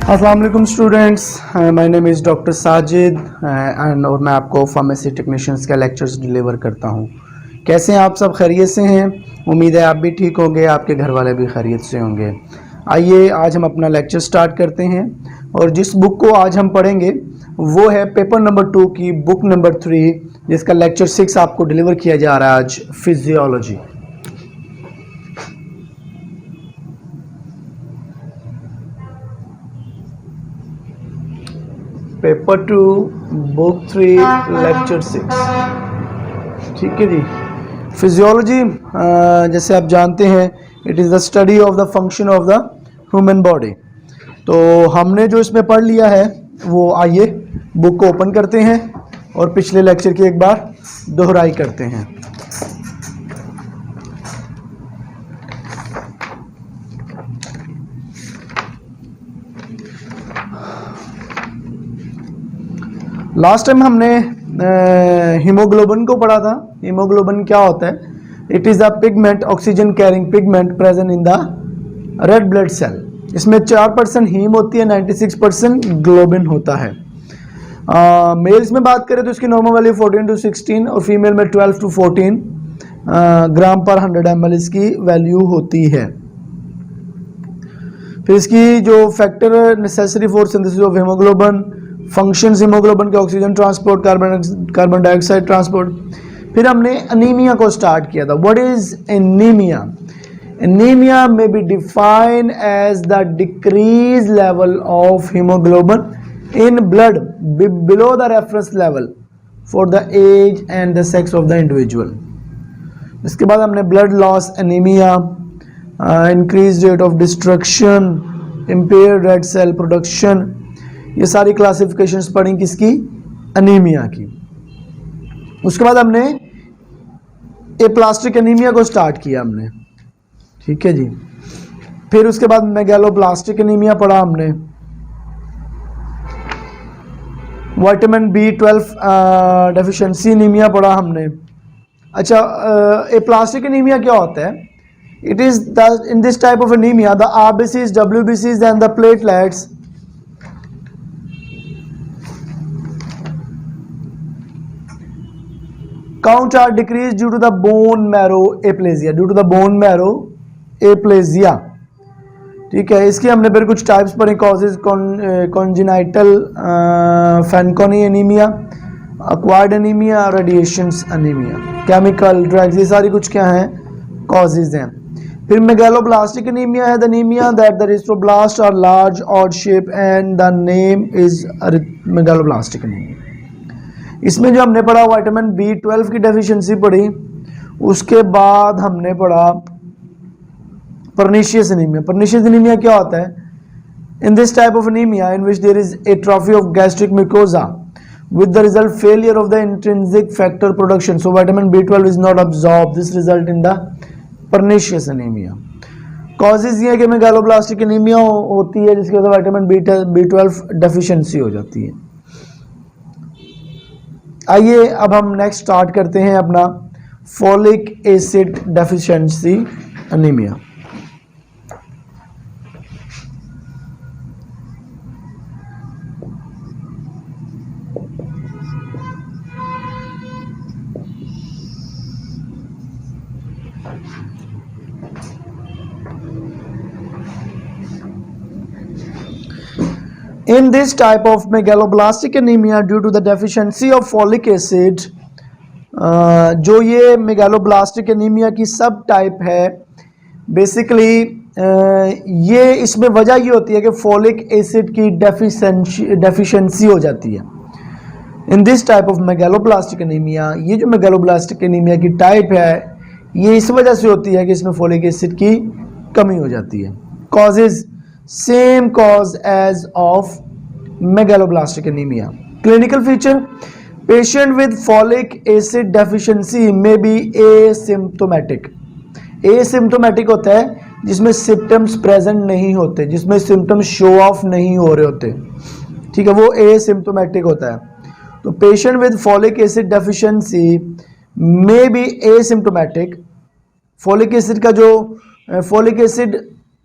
अस्सलाम वालेकुम students, my name is doctor Sajid and और मैं आपको फार्मेसी टेक्नीशियंस का लेक्चर्स डिलीवर करता हूं। कैसे हैं आप सब? खैरियत से हैं? उम्मीद है आप भी ठीक होंगे, आपके घर वाले भी खैरियत से होंगे। आइए आज हम अपना लेक्चर स्टार्ट करते हैं और जिस बुक को आज हम पढ़ेंगे वो है पेपर नंबर 2 की बुक नंबर 3, जिसका लेक्चर 6 आपको डिलीवर किया जा रहा है आज, फिजियोलॉजी। Paper 2 book 3 lecture 6। ठीक है जी। फिजियोलॉजी जैसे आप जानते हैं it is the study of the function of the human body. तो हमने जो इसमें पढ़ लिया है वो आइए बुक को ओपन करते हैं और पिछले लेक्चर की एक बार दोहराई करते हैं। लास्ट टाइम हमने हीमोग्लोबिन को पढ़ा था। हीमोग्लोबिन क्या होता है? It is a pigment, oxygen carrying pigment present in the red blood cell. इसमें 4% हीम होती है, 96% ग्लोबिन होता है। मेल्स में बात करें तो इसकी नॉर्मल वैल्यू 14 to 16 और फीमेल में 12 to 14 ग्राम पर 100 ml इसकी वैल्यू होती है। फिर इसकी जो factor necessary for synthesis of haemoglobin, functions haemoglobin के oxygen transport, carbon dioxide transport. फिर हमने अनीमिया को स्टार्ट किया था। What is anaemia? Anaemia may be defined as the decrease level of haemoglobin in blood below the reference level for the age and the sex of the individual. इसके बाद हमने blood loss anaemia, increase rate of destruction, impaired red cell production, ये सारी classifications पढ़ी किसकी? Anaemia की। उसके बाद हमने एप्लास्टिक एनीमिया को स्टार्ट किया हमने। ठीक है जी। फिर उसके बाद मेगालोब्लास्टिक एनीमिया पढ़ा हमने। विटामिन B12 डेफिशिएंसी एनीमिया पढ़ा हमने। अच्छा, एप्लास्टिक एनीमिया क्या होता है? It is the in this type of anaemia the RBCs, WBCs and the platelets count are decreased due to the bone marrow aplasia, due to the bone marrow aplasia। ठीक है, इसकी हमने फिर कुछ types पढ़े। Causes congenital Fanconi anaemia, acquired anaemia, radiations anaemia, chemical drugs, ये सारी कुछ क्या हैं? कॉजेज हैं। फिर मेगालोब्लास्टिक एनीमिया है the anaemia that the erythroblast are large odd shape and the name is megaloblastic anaemia. इसमें जो हमने पढ़ा विटामिन B12 की डेफिशिएंसी पढ़ी। उसके बाद हमने पढ़ा पर्नीशियस एनीमिया। पर्नीशियस एनीमिया क्या होता है? In this type of anaemia in which there is atrophy of gastric mucosa with the result failure of the intrinsic factor production, so vitamin B12 is not absorbed, this result in the pernicious anemia। causes ये है कि megaloblastic anaemia होती है जिसकी वजह से vitamin B12 deficiency हो जाती है। आइए अब हम नेक्स्ट स्टार्ट करते हैं अपना folic acid deficiency anaemia. In this type of megaloblastic anemia due to the deficiency of folic acid, जो ये मेगालोब्लास्टिक एनीमिया की सब टाइप है, बेसिकली ये इसमें वजह ये होती है कि फॉलिक एसिड की डेफिशिएंसी हो जाती है। In this type of megaloblastic anaemia, ये जो मेगालोब्लास्टिक एनीमिया की टाइप है ये इस वजह से होती है कि इसमें फॉलिक एसिड की कमी हो जाती है। Causes same cause as of megaloblastic anaemia. Clinical feature, patient with folic acid deficiency में बी एसिम्प्टोमेटिक। एसिम्प्टोमेटिक होता है जिसमें सिम्टम्स प्रेजेंट नहीं होते, जिसमें सिम्टम्स शो ऑफ नहीं हो रहे होते। ठीक है, वो एसिम्प्टोमेटिक होता है। तो patient with folic acid deficiency में बी एसिम्प्टोमेटिक। फॉलिक एसिड का जो फॉलिक एसिड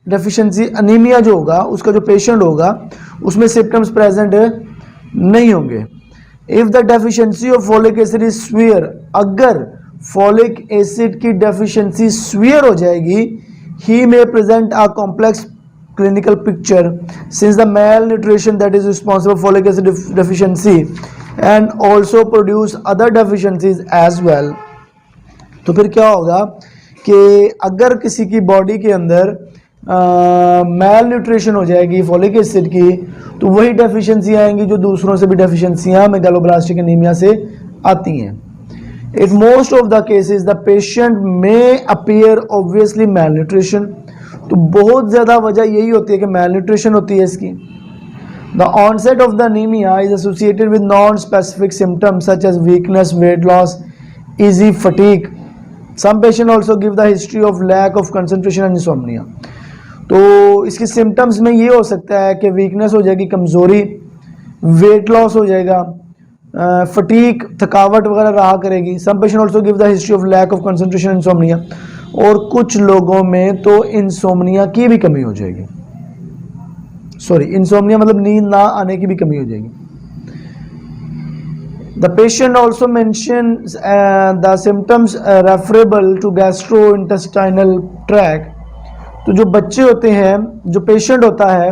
डेफिशिएंसी अनीमिया जो होगा, उसका जो पेशेंट होगा उसमें सिम्टम्स प्रेजेंट नहीं होंगे। If the deficiency of folic acid is severe, अगर फॉलिक एसिड की डेफिशिएंसी स्वीयर हो जाएगी, he may present a complex clinical picture since the malnutrition that is responsible for folic acid deficiency and also produce other deficiencies as well। तो फिर क्या होगा कि अगर किसी की बॉडी के अंदर मैल न्यूट्रिशन हो जाएगी फॉलिक एसिड की, तो वही डेफिशिएंसी आएंगी जो दूसरों से भी डेफिशिएंसियां मेगालोब्लास्टिक एनीमिया से आती हैं। In most of the cases the patient may appear obviously malnutrition, तो बहुत ज़्यादा वजह यही होती है कि malnutrition होती है इसकी। The onset of the anemia is associated with non-specific symptoms such as weakness, weight loss, easy fatigue. Some patients also give the history of lack of concentration and insomnia। तो इसके सिम्टम्स में ये हो सकता है कि वीकनेस हो जाएगी, कमज़ोरी, वेट लॉस हो जाएगा, फटीक, थकावट वगैरह रहा करेगी। Some patient also give the history of lack of concentration, insomnia, और कुछ लोगों में तो इंसोमनिया की भी कमी हो जाएगी। सॉरी, इंसोमनिया मतलब नींद ना आने की भी कमी हो जाएगी। The patient also mention the symptoms referable to gastrointestinal tract. तो जो बच्चे होते हैं, जो पेशेंट होता है,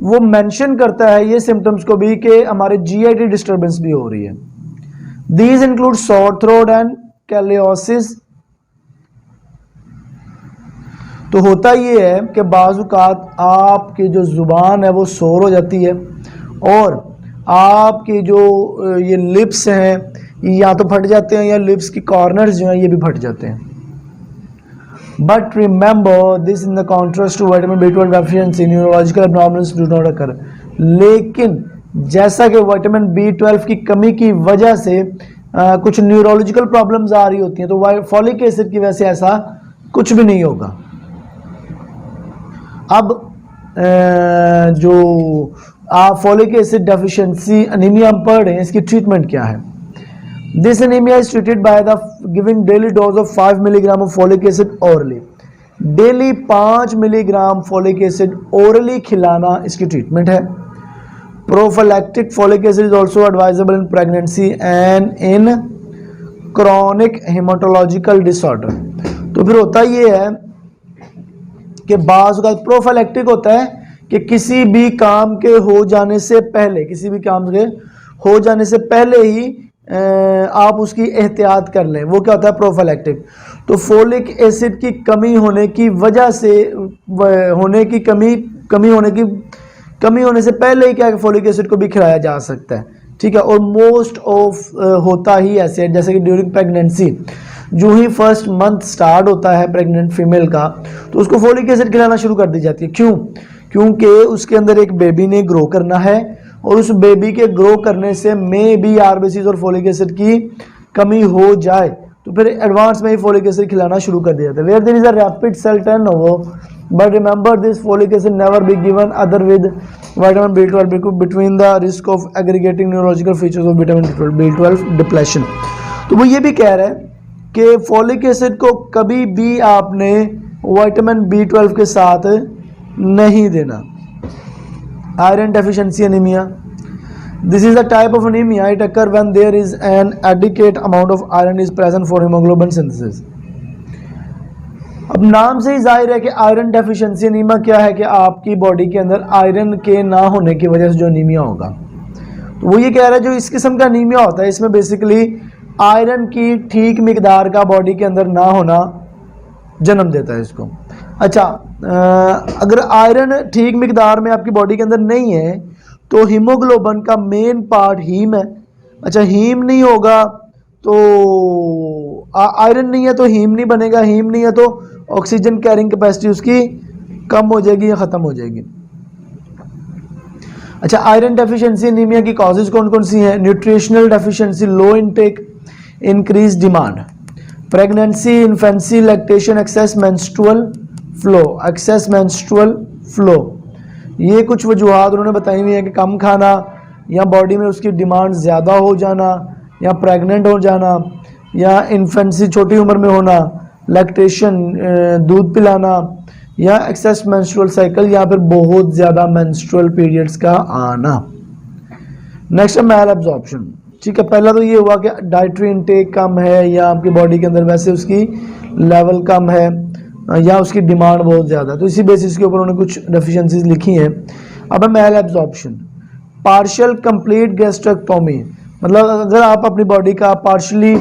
वो मेंशन करता है ये सिम्टम्स को भी कि हमारे जीआईटी डिस्टर्बेंस भी हो रही है। These include sore throat and cheilosis. तो होता ये है कि बाज़-औक़ात आपकी जो ज़ुबान है वो सोर हो जाती है और आपके जो ये लिप्स हैं या तो फट जाते हैं या लिप्स की कॉर्नर्स जो हैं ये भी फट जाते हैं। But remember this in the contrast to vitamin B12 deficiency, neurological abnormals do not occur. लेकिन जैसा कि विटामिन B12 की कमी की वजह से कुछ न्यूरोलॉजिकल प्रॉब्लम्स आ रही होती हैं, तो फॉलिक एसिड की वजह से ऐसा कुछ भी नहीं होगा। अब जो आप फॉलिक एसिड डेफिशिएंसी अनीमिया हम पढ़ रहे हैं, इसकी ट्रीटमेंट क्या है? This anaemia is treated by the giving daily dose of 5 milligram of folic acid orally. Daily 5 milligram folic acid orally खिलाना इसकी ट्रीटमेंट है। Prophylactic folic acid is also advisable in pregnancy and in chronic haematological disorder. तो फिर होता ये है कि बाज़ का प्रोफिलैक्टिक होता है कि किसी भी काम के हो जाने से पहले, किसी भी काम के हो जाने से पहले ही आप उसकी एहतियात कर लें, वो क्या होता है? प्रोफिलैक्टिक। तो फोलिक एसिड की कमी होने की वजह से कमी होने से पहले ही क्या है, फोलिक एसिड को भी खिलाया जा सकता है। ठीक है, और मोस्ट ऑफ होता ही ऐसे है, जैसे कि ड्यूरिंग प्रेगनेंसी जो ही फर्स्ट मंथ स्टार्ट होता है प्रेग्नेंट फीमेल का, तो उसको फोलिक एसिड खिलाना शुरू कर दी जाती है। क्यों? क्योंकि उसके अंदर एक बेबी ने ग्रो करना है और उस बेबी के ग्रो करने से मे बी आरबीसीज और फोलिक एसिड की कमी हो जाए, तो फिर एडवांस में ही फोलिक एसिड खिलाना शुरू कर दिया जाता है। Where there is a rapid cell turnover, but remember this folic acid never be given other with vitamin B12 between the risk of aggregating neurological features of vitamin B12 depletion. तो वो ये भी कह रहा है कि फॉलिक एसिड को कभी भी आपने विटामिन B12 के साथ नहीं देना। Iron deficiency anaemia, this is the type of anaemia, it occur when there is an adequate amount of iron is present for haemoglobin synthesis. अब नाम से ही जाहिर है कि आयरन डेफिशिएंसी एनीमिया क्या है कि आपकी बॉडी के अंदर आयरन के ना होने की वजह से जो एनीमिया होगा। तो वो ये कह रहा है जो इस किस्म का एनीमिया होता है इसमें बेसिकली आयरन की ठीक मिकदार का बॉडी के अंदर ना होना जन्म देता है इसको। अच्छा, अगर आयरन ठीक मिकदार में आपकी बॉडी के अंदर नहीं है तो हीमोग्लोबिन का मेन पार्ट हीम है। अच्छा, हीम नहीं होगा तो आयरन नहीं है तो हीम नहीं बनेगा, हीम नहीं है तो ऑक्सीजन कैरिंग कैपेसिटी उसकी कम हो जाएगी या ख़त्म हो जाएगी। अच्छा, आयरन डेफिशिएंसी एनीमिया की कॉजेज कौन कौन सी हैं? Nutritional deficiency, low intake, increase demand, pregnancy, infancy, lactation, excess menstrual flow. ये कुछ वजूहात उन्होंने बताई हुई हैं कि कम खाना या बॉडी में उसकी डिमांड ज़्यादा हो जाना या प्रेग्नेंट हो जाना या इन्फेंसी छोटी उम्र में होना, लैक्टेशन दूध पिलाना या एक्सेस मेंस्ट्रुअल साइकिल या फिर बहुत ज़्यादा मेंस्ट्रुअल पीरियड्स का आना। नेक्स्ट है मैल एब्जॉर्प्शन। ठीक है, पहला तो ये हुआ कि डाइटरी इनटेक कम है या आपकी बॉडी के अंदर वैसे उसकी लेवल कम है या उसकी डिमांड बहुत ज़्यादा है, तो इसी बेसिस के ऊपर उन्होंने कुछ डेफिशिएंसीज लिखी हैं। अब है मैल एब्जॉर्प्शन, पार्शियल कंप्लीट गैस्ट्रेक्टोमी, मतलब अगर आप अपनी बॉडी का पार्शली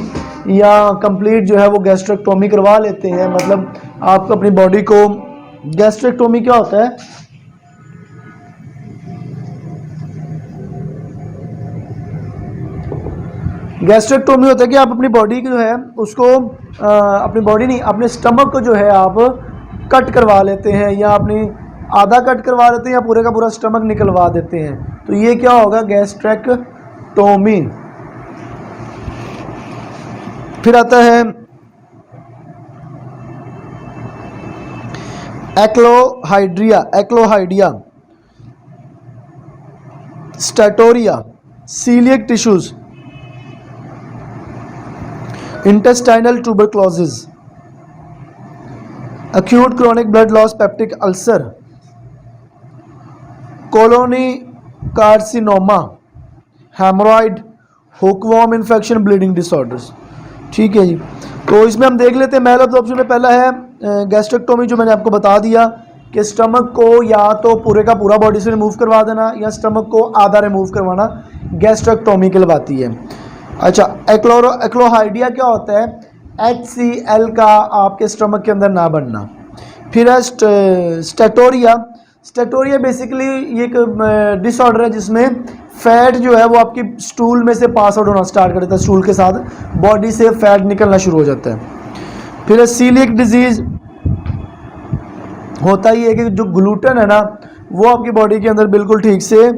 या कंप्लीट जो है वो गैस्ट्रेक्टोमी करवा लेते हैं, मतलब आप अपनी बॉडी को, गैस्ट्रेक्टोमी क्या होता है, गैस्ट्रेक्टोमी होता है कि आप अपनी बॉडी जो है उसको अपनी बॉडी नहीं, अपने स्टमक को जो है आप कट करवा लेते हैं या अपनी आधा कट करवा लेते हैं या पूरे का पूरा स्टमक निकलवा देते हैं, तो ये क्या होगा, गैस्ट्रेक्टोमी। फिर आता है achlorhydria, steatorrhoea, coeliac tissues, intestinal tuberculosis, acute chronic blood loss, peptic ulcer, colony carcinoma, hemorrhoid, hookworm infection, bleeding disorders। ठीक है जी, तो इसमें हम देख लेते हैं मैल एब्जॉर्प्शन में। पहला है गैस्ट्रेक्टोमी, जो मैंने आपको बता दिया कि स्टमक को या तो पूरे का पूरा बॉडी से रिमूव करवा देना या स्टमक को आधा रिमूव करवाना गैस्ट्रेक्टोमी कहलाती है। अच्छा, एक्लोहाइडिया क्या होता है, HCl का आपके स्टमक के अंदर ना बनना। फिर है स्टेटोरिया, स्टेटोरिया बेसिकली ये एक डिसऑर्डर है जिसमें फैट जो है वो आपकी स्टूल में से पास आउट होना स्टार्ट कर देता है, स्टूल के साथ बॉडी से फैट निकलना शुरू हो जाता है। फिर है सीलियक डिजीज, होता ही है कि जो ग्लूटेन है ना वो आपकी बॉडी के अंदर बिल्कुल ठीक से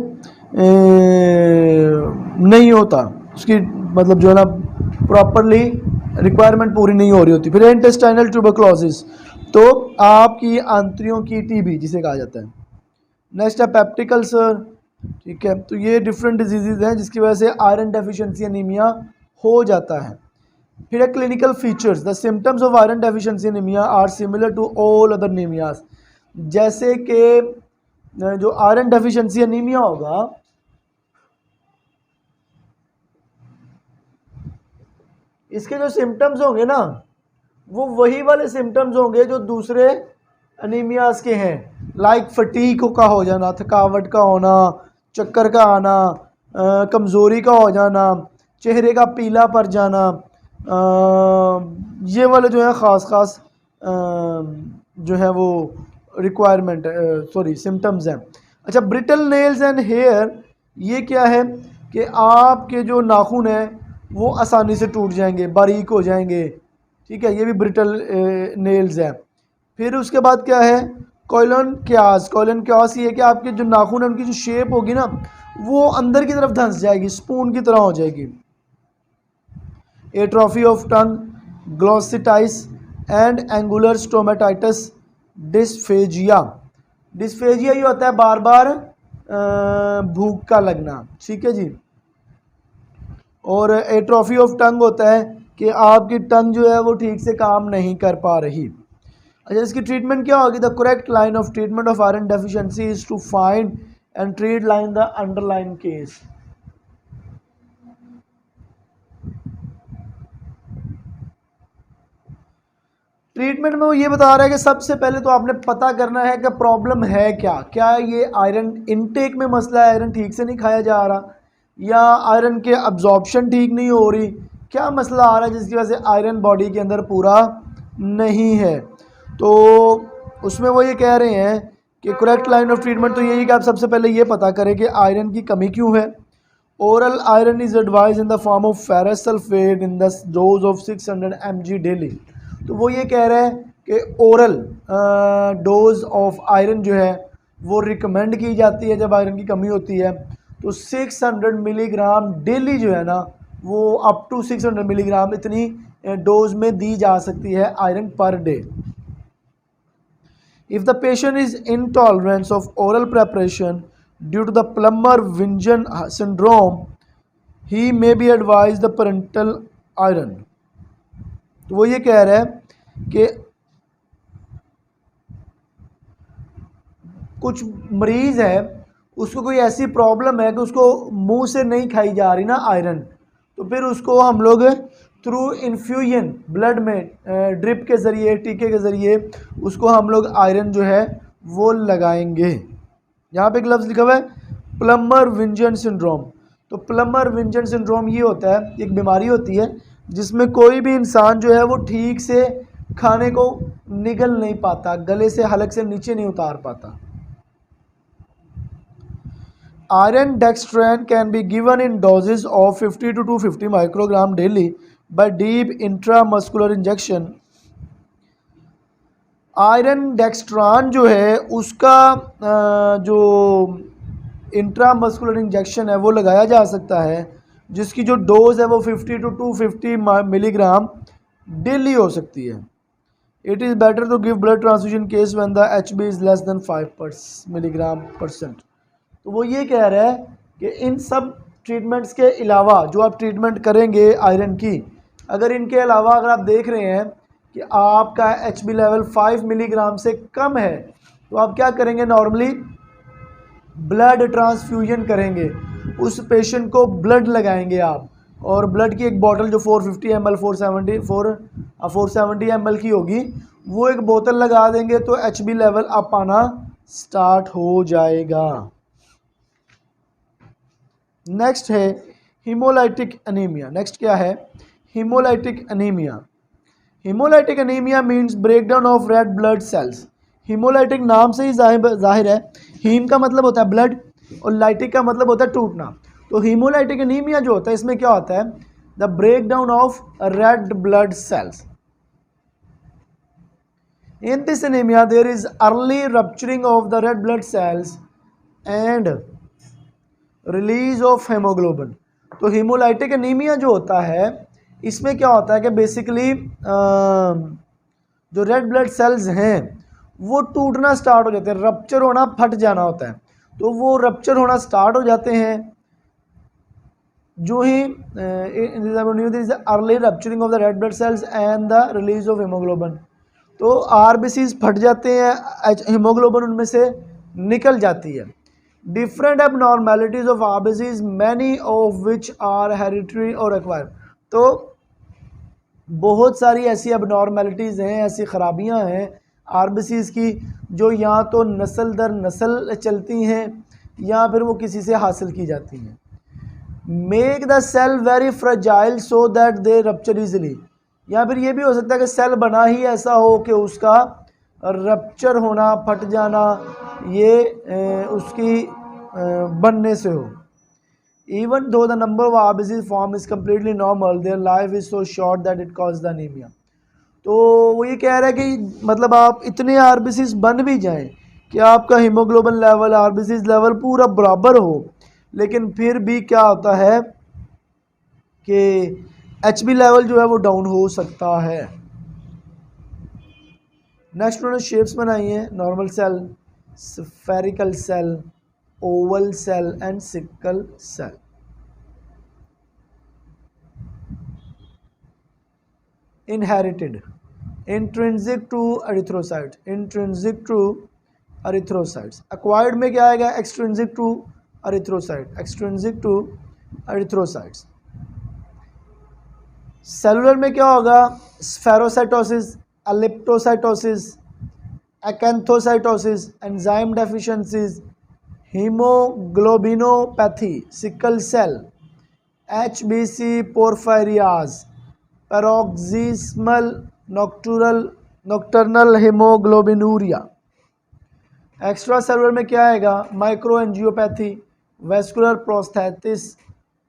नहीं होता, उसकी मतलब जो है ना प्रॉपरली रिक्वायरमेंट पूरी नहीं हो रही होती। फिर इंटेस्टाइनल ट्यूबरक्लोसिस, तो आपकी आंतरियों की टीबी जिसे कहा जाता है। नेक्स्ट है पेप्टिक अल्सर। ठीक है, तो ये डिफरेंट डिजीजेज हैं जिसकी वजह से आयरन डेफिशिएंसी एनीमिया हो जाता है। फिर है clinical features, the symptoms of iron deficiency anaemia are similar to all other anaemias, जैसे कि जो आयरन डेफिशिएंसी एनीमिया होगा इसके जो सिम्टम्स होंगे ना वो वही वाले सिम्टम्स होंगे जो दूसरे एनीमियाज के हैं, लाइक फटीक का हो जाना, थकावट का होना, चक्कर का आना, कमज़ोरी का हो जाना, चेहरे का पीला पड़ जाना, ये वाले जो है ख़ास जो है वो रिक्वायरमेंट सिम्टम्स हैं। अच्छा, ब्रिटल नेल्स एंड हेयर, ये क्या है कि आपके जो नाखून हैं वो आसानी से टूट जाएंगे, बारीक हो जाएंगे। ठीक है, ये भी ब्रिटल नेल्स है। फिर उसके बाद क्या है, कॉलन क्यास ये है कि आपके जो नाखून है उनकी जो शेप होगी ना वो अंदर की तरफ धंस जाएगी, स्पून की तरह हो जाएगी। Atrophy of tongue, glossitis and angular stomatitis, dysphagia ये होता है बार बार भूख का लगना। ठीक है जी, और एट्रोफी ऑफ टंग होता है कि आपकी टंग जो है वो ठीक से काम नहीं कर पा रही। अच्छा, इसकी ट्रीटमेंट क्या होगी, the correct line of treatment of iron deficiency is to find and treat line the underline case. Treatment में वो ये बता रहा है कि सबसे पहले तो आपने पता करना है कि प्रॉब्लम है क्या ये आयरन इनटेक में मसला है, आयरन ठीक से नहीं खाया जा रहा या आयरन के अब्जॉर्प्शन ठीक नहीं हो रही, क्या मसला आ रहा है जिसकी वजह से आयरन बॉडी के अंदर पूरा नहीं है। तो उसमें वो ये कह रहे हैं कि करेक्ट लाइन ऑफ ट्रीटमेंट तो यही कि आप सबसे पहले ये पता करें कि आयरन की कमी क्यों है। Oral iron is advise in the form of ferrous sulphate in the dose of 600 mg daily. तो वो ये कह रहे हैं कि ओरल डोज ऑफ आयरन जो है वो रिकमेंड की जाती है जब आयरन की कमी होती है, तो 600 मिलीग्राम डेली जो है ना वो अप टू 600 मिलीग्राम इतनी डोज में दी जा सकती है iron per day. If the patient is intolerance of oral preparation due to the Plummer Vinson syndrome he may be advise the parenteral iron. तो वो ये कह रहा है कि कुछ मरीज़ है उसको कोई ऐसी प्रॉब्लम है कि उसको मुंह से नहीं खाई जा रही ना आयरन, तो फिर उसको हम लोग थ्रू इन्फ्यूजन ब्लड में ड्रिप के ज़रिए, टीके के ज़रिए उसको हम लोग आयरन जो है वो लगाएंगे। यहाँ पे एक लफ्ज़ लिखा हुआ है प्लमर विंजन सिंड्रोम। तो प्लमर विंजन सिंड्रोम ये होता है, एक बीमारी होती है जिसमें कोई भी इंसान जो है वो ठीक से खाने को निगल नहीं पाता, गले से हलक से नीचे नहीं उतार पाता। Iron dextran can be given in doses of 50 to 250 microgram daily by deep intramuscular injection. Iron dextran जो है उसका जो इंट्रामस्कुलर इंजेक्शन है वो लगाया जा सकता है, जिसकी जो डोज है वो 50 टू 250 मिलीग्राम डेली हो सकती है। It is better to give blood transfusion case when the HB is less than 5 milligram percent. तो वो ये कह रहा है कि इन सब ट्रीटमेंट्स के अलावा जो आप ट्रीटमेंट करेंगे आयरन की, अगर इनके अलावा अगर आप देख रहे हैं कि आपका HB लेवल 5 मिलीग्राम से कम है, तो आप क्या करेंगे, नॉर्मली ब्लड ट्रांसफ्यूजन करेंगे, उस पेशेंट को ब्लड लगाएंगे आप, और ब्लड की एक बॉटल जो 450 ml 470 ml की होगी, वो एक बोतल लगा देंगे तो HB लेवल अप आना स्टार्ट हो जाएगा। नेक्स्ट है हीमोलाइटिक एनीमिया। नेक्स्ट क्या है, haemolytic anaemia. Haemolytic anaemia means breakdown of red blood sales. Haemolytic नाम से ही जाहिर है, हीम का मतलब होता है ब्लड और लाइटिक का मतलब होता है टूटना। तो हीमोलाइटिक एनीमिया जो होता है इसमें क्या होता है, the breakdown of red blood cells. In this anaemia there is early rupturing of the red blood cells and release of haemoglobin. तो हीमोलाइटिक एनीमिया जो होता है इसमें क्या होता है कि बेसिकली जो रेड ब्लड सेल्स हैं वो टूटना स्टार्ट हो जाते हैं, रप्चर होना, फट जाना होता है। तो वो रप्चर होना स्टार्ट हो जाते हैं जो ही early rupturing of the red blood cells and the release of haemoglobin. तो RBCs फट जाते हैं, हेमोग्लोबिन उनमें से निकल जाती है। Different abnormalities of RBCs, many of which are hereditary or acquired। तो बहुत सारी ऐसी abnormalities हैं, ऐसी ख़राबियां हैं RBCs की जो या तो नस्ल दर नस्ल चलती हैं या फिर वो किसी से हासिल की जाती हैं। Make the cell very fragile so that they rupture easily. या फिर ये भी हो सकता है कि सेल बना ही ऐसा हो कि उसका रप्चर होना, फट जाना ये उसकी बनने से हो। Even though the number of RBCs form is completely normal, their life is so short that it cause the anaemia. तो वो ये कह रहा है कि मतलब आप इतने RBCs बन भी जाएं कि आपका हीमोग्लोबिन लेवल, RBCs लेवल पूरा बराबर हो, लेकिन फिर भी क्या होता है कि HB लेवल जो है वो डाउन हो सकता है। नेक्स्ट उन्होंने शेप्स बनाई हैं, normal cell, spherical cell, oval cell and sickle cell. Inherited, intrinsic to erythrocytes, intrinsic to erythrocytes. Acquired में क्या आएगा, extrinsic to erythrocyte, extrinsic to erythrocytes. Cellular में क्या होगा, spherocytosis, elliptocytosis, acanthocytosis, enzyme deficiencies, haemoglobinopathy, sickle cell, HBC porphyrias, paroxysmal nocturnal haemoglobinuria. Extra cellular में क्या आएगा, micro angiopathy, vascular prosthesis,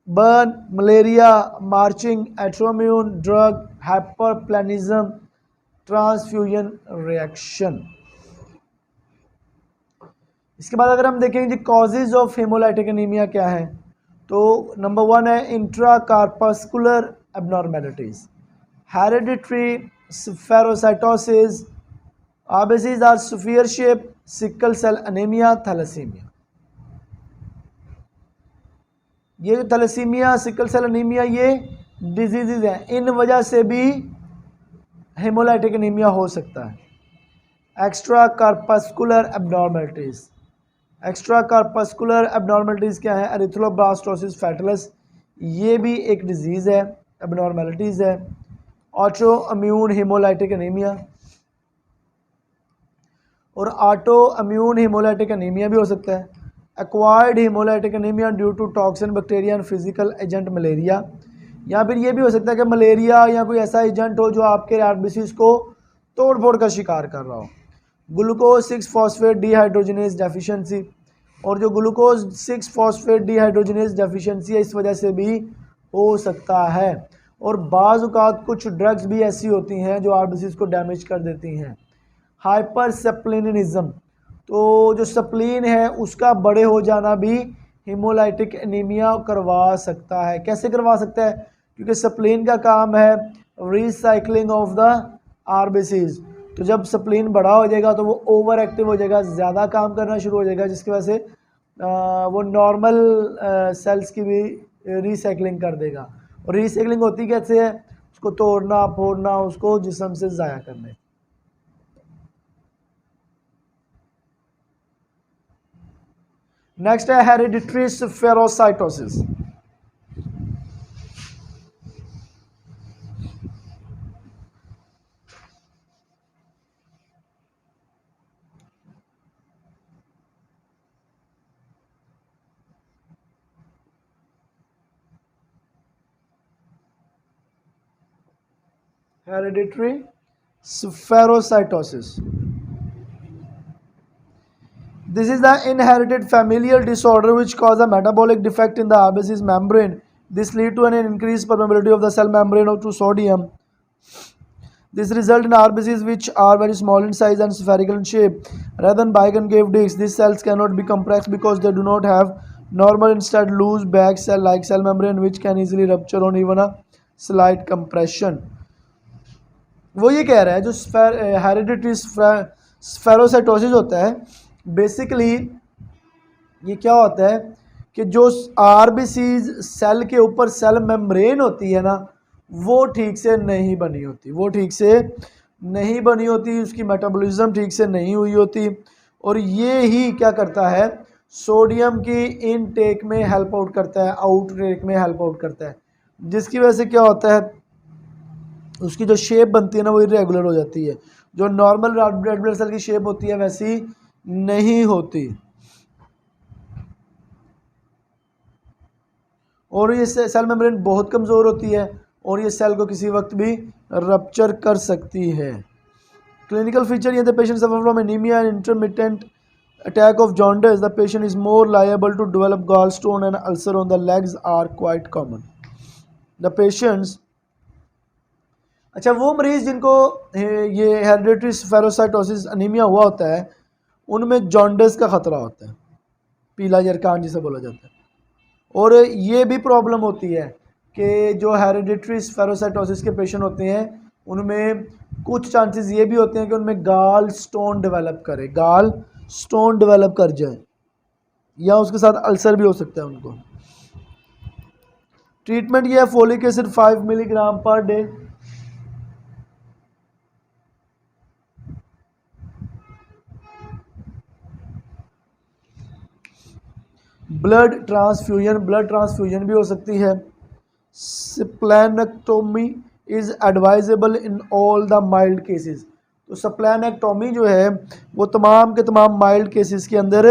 burn, malaria, marching, autoimmune drug, hypersplenism, transfusion reaction. इसके बाद अगर हम देखेंगे कॉजेज ऑफ हेमोलाइटिक एनीमिया क्या है, तो नंबर 1 है intracorpuscular abnormalities, hereditary spherocytosis, RBCs are sphere shape, sickle cell anaemia, thalassaemia. ये जो थैलेसीमिया, सिकल सेल एनीमिया ये डिजीजेज हैं, इन वजह से भी हेमोलाइटिक एनीमिया हो सकता है। Extra corpuscular abnormalities, extra corpuscular abnormalities क्या है? एरिथ्रोब्लास्टोसिस फैटलस, ये भी एक डिजीज़ है, एबनॉर्मलिटीज़ है। ऑटो इम्यून हीमोलाइटिक एनीमिया, और ऑटो इम्यून हीमोलाइटिक एनीमिया भी हो सकता है। Acquired haemolytic anaemia due to toxin bacteria and physical agent malaria, या फिर ये भी हो सकता है कि मलेरिया या कोई ऐसा एजेंट हो जो आपके आरबीसीज को तोड़ फोड़ का शिकार कर रहा हो। ग्लूकोज 6 फॉस्फेट डिहाइड्रोजनेज डेफिशिएंसी, और जो ग्लूकोज 6 फॉस्फेट डिहाइड्रोजनेज डेफिशिएंसी है इस वजह से भी हो सकता है। और बाज़ औक़ात कुछ ड्रग्स भी ऐसी होती हैं जो आरबीसीज को डैमेज कर देती हैं। हाइपर सेप्लिनिज्म, तो जो सप्लीन है उसका बड़े हो जाना भी हीमोलाइटिक एनीमिया करवा सकता है। कैसे करवा सकता है? क्योंकि सप्लीन का काम है रिसाइकलिंग ऑफ द आरबीसीज। तो जब सप्लीन बड़ा हो जाएगा तो वो ओवर एक्टिव हो जाएगा, ज़्यादा काम करना शुरू हो जाएगा, जिसकी वजह से वो नॉर्मल सेल्स की भी रिसाइकलिंग कर देगा। और रिसाइकलिंग होती कैसे है? उसको तोड़ना फोड़ना, उसको जिस्म से ज़ाया करने। नेक्स्ट है hereditary spherocytosis. Hereditary spherocytosis, this is the inherited familial disorder which cause a metabolic defect in the RBC's membrane. This lead to an increased permeability of the cell membrane to sodium. This result in RBCs which are very small in size and spherical in shape rather than biconcave discs. These cells cannot be compressed because they do not have normal, instead loose bag cell like cell membrane which can easily rupture on even a slight compression. वो ये कह रहा है जो hereditary spherocytosis होता है, basically ये क्या होता है कि जो आरबीसीज सेल के ऊपर सेल मेम्ब्रेन होती है ना, वो ठीक से नहीं बनी होती, उसकी मेटाबॉलिज्म ठीक से नहीं हुई होती, और ये ही क्या करता है, सोडियम की इनटेक में हेल्प आउट करता है, आउटटेक में हेल्प आउट करता है, जिसकी वजह से क्या होता है, उसकी जो शेप बनती है ना वो इरेगुलर हो जाती है। जो नॉर्मल रेड ब्लड सेल की शेप होती है वैसी नहीं होती, और ये सेल मेम्ब्रेन बहुत कमज़ोर होती है और ये सेल को किसी वक्त भी रप्चर कर सकती है। क्लिनिकल फीचर ये the patient suffer from anaemia and intermittent attack of jaundice, the patient is more liable to develop gall stone and ulcer on the legs are quite common. The patients, अच्छा वो मरीज़ जिनको ये hereditary spherocytosis anaemia हुआ होता है उनमें jaundice का ख़तरा होता है, पीला यरकान जिसे बोला जाता है। और ये भी प्रॉब्लम होती है कि जो हेरिडिटरी स्फेरोसाइटोसिस के पेशेंट होते हैं उनमें कुछ चांसेस ये भी होते हैं कि उनमें गाल स्टोन डेवलप कर जाए, या उसके साथ अल्सर भी हो सकता है उनको। ट्रीटमेंट ये है folic acid 5 milligram per day, blood transfusion भी हो सकती है। Splenectomy is advisable in all the mild cases, तो स्प्लेनेक्टोमी जो है वो तमाम के तमाम माइल्ड केसेस के अंदर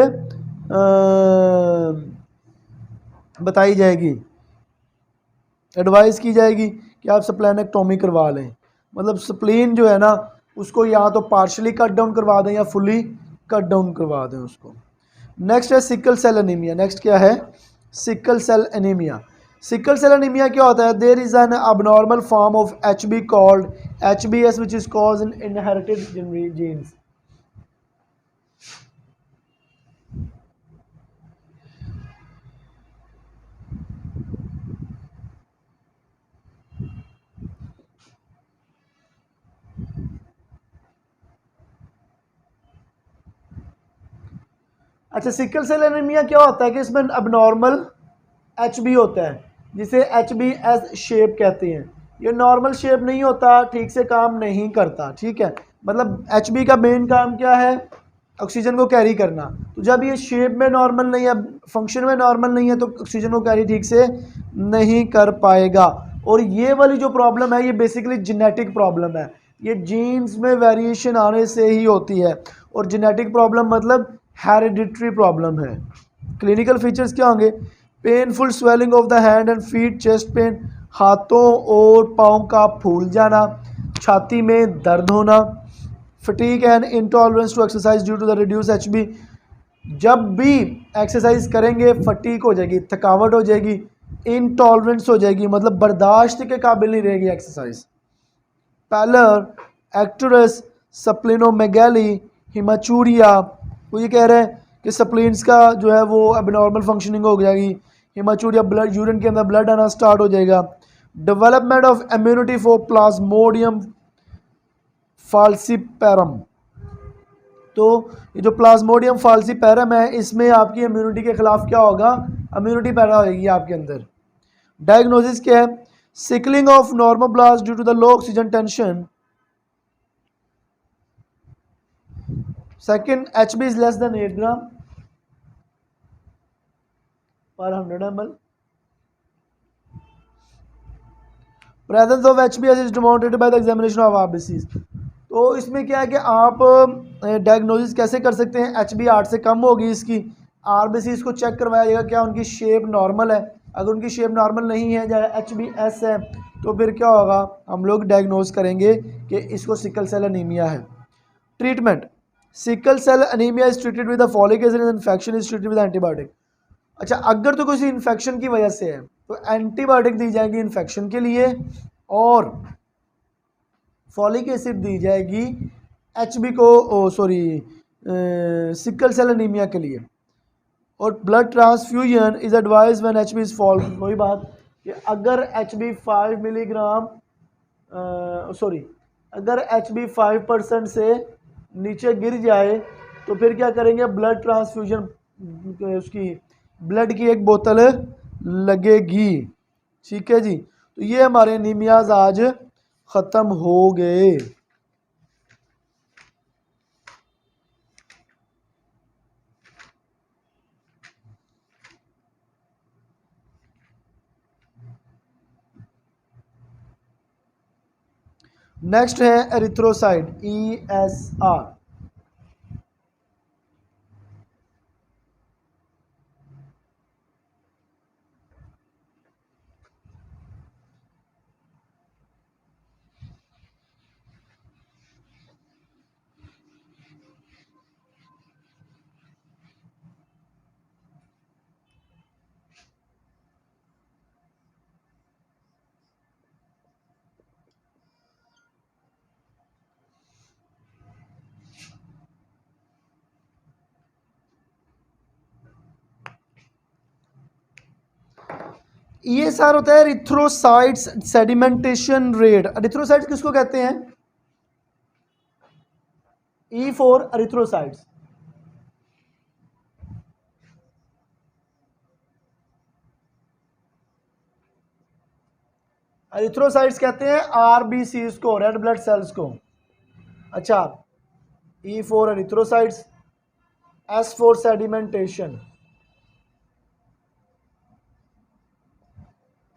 बताई जाएगी, एडवाइस की जाएगी कि आप स्प्लेनेक्टोमी करवा लें। मतलब स्प्लीन जो है ना उसको या तो पार्शली कट डाउन करवा दें या फुली कट डाउन करवा दें उसको। नेक्स्ट है सिकल सेल एनीमिया। नेक्स्ट क्या है? Sickle cell anaemia. Sickle cell anaemia क्या होता है? There is an abnormal form of HB called HBS which is caused in inherited genes। अच्छा, सिकल सेल एनीमिया क्या होता है कि इसमें abnormal HB होता है जिसे HBS शेप कहते हैं। ये नॉर्मल शेप नहीं होता, ठीक से काम नहीं करता, ठीक है। मतलब HB का मेन काम क्या है? ऑक्सीजन को कैरी करना। तो जब ये शेप में नॉर्मल नहीं है, फंक्शन में नॉर्मल नहीं है, तो ऑक्सीजन को कैरी ठीक से नहीं कर पाएगा। और ये वाली जो प्रॉब्लम है ये बेसिकली जेनेटिक प्रॉब्लम है, ये जीन्स में वेरिएशन आने से ही होती है। और जेनेटिक प्रॉब्लम मतलब हेरिडिटरी प्रॉब्लम है। क्लिनिकल फीचर्स क्या होंगे? Painful swelling of the hand and feet, chest pain, हाथों और पाँव का फूल जाना, छाती में दर्द होना, fatigue and intolerance to exercise due to the reduce HB. जब भी एक्सरसाइज करेंगे फटीग हो जाएगी, थकावट हो जाएगी, इंटॉलरेंस हो जाएगी, मतलब बर्दाश्त के काबिल नहीं रहेगी एक्सरसाइज। पैलर, एक्टोरस, सप्लिनोमेगैली, हिमाचूरिया, वो ये कह रहे हैं कि सप्लिन्स का जो है वो एबनॉर्मल फंक्शनिंग हो जाएगी। हिमाचूरिया, ब्लड, यूरिन के अंदर ब्लड आना स्टार्ट हो जाएगा। Development of immunity for plasmodium falciparum, तो ये जो प्लाज्मोडियम फाल्सीपैरम है इसमें आपकी इम्यूनिटी के खिलाफ क्या होगा? इम्यूनिटी पैदा होगी आपके अंदर। डायग्नोसिस क्या है? Sickling of normoblast due to the low oxygen tension. Second, HB is less than 8 gram per 100 ml. Presence of HB is demonstrated by the examination of RBCs. तो इसमें क्या है कि आप डायग्नोसिस कैसे कर सकते हैं? HB 8 से कम होगी इसकी, RBCs को चेक करवाया जाएगा क्या उनकी शेप नॉर्मल है। अगर उनकी शेप नॉर्मल नहीं है, या HBS है, तो फिर क्या होगा? हम लोग डायग्नोज करेंगे कि इसको सिकल सेल एनीमिया है। Treatment, sickle cell anaemia is treated with folic acid, infection is treated with antibiotic. अच्छा, अगर तो किसी इन्फेक्शन की वजह से है तो एंटीबायोटिक दी जाएगी इन्फेक्शन के लिए, और फॉलिक एसिड दी जाएगी HB को सिकल सेल एनीमिया के लिए। और blood transfusion is advise when HB is fall. वही बात कि अगर HB 5 मिलीग्राम अगर HB 5% से नीचे गिर जाए तो फिर क्या करेंगे? ब्लड ट्रांसफ्यूजन, उसकी ब्लड की एक बोतल लगेगी। ठीक है जी। तो ये हमारे एनीमियाज आज ख़त्म हो गए। नेक्स्ट है एरिथ्रोसाइट, ESR। ESR होता है एरिथ्रोसाइट्स सेडिमेंटेशन रेट। एरिथ्रोसाइट्स किसको कहते हैं? E for erythrocytes. एरिथ्रोसाइट्स कहते हैं RBCs को, रेड ब्लड सेल्स को। अच्छा, E for erythrocytes, S for sedimentation,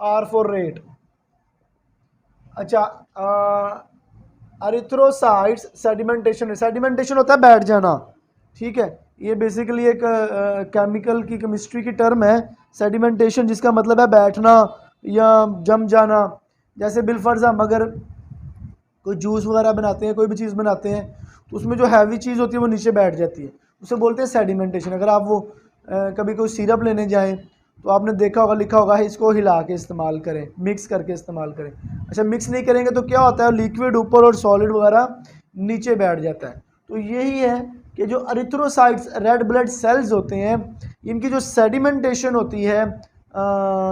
R for rate. अच्छा, एरिथ्रोसाइट्स सेडिमेंटेशन, सेडिमेंटेशन होता है बैठ जाना। ठीक है, ये बेसिकली एक केमिकल की, केमिस्ट्री की टर्म है सेडिमेंटेशन, जिसका मतलब है बैठना या जम जाना। जैसे बिलफर्ज हम अगर कोई जूस वगैरह बनाते हैं, कोई भी चीज़ बनाते हैं, तो उसमें जो हैवी चीज़ होती है वो नीचे बैठ जाती है, उसे बोलते हैं सेडिमेंटेशन। अगर आप वो कभी कोई सिरप लेने जाएं तो आपने देखा होगा, लिखा होगा इसको हिला के इस्तेमाल करें, मिक्स करके इस्तेमाल करें। अच्छा, मिक्स नहीं करेंगे तो क्या होता है? लिक्विड ऊपर और सॉलिड वगैरह नीचे बैठ जाता है। तो यही है कि जो एरिथ्रोसाइट्स, रेड ब्लड सेल्स होते हैं, इनकी जो सेडिमेंटेशन होती है,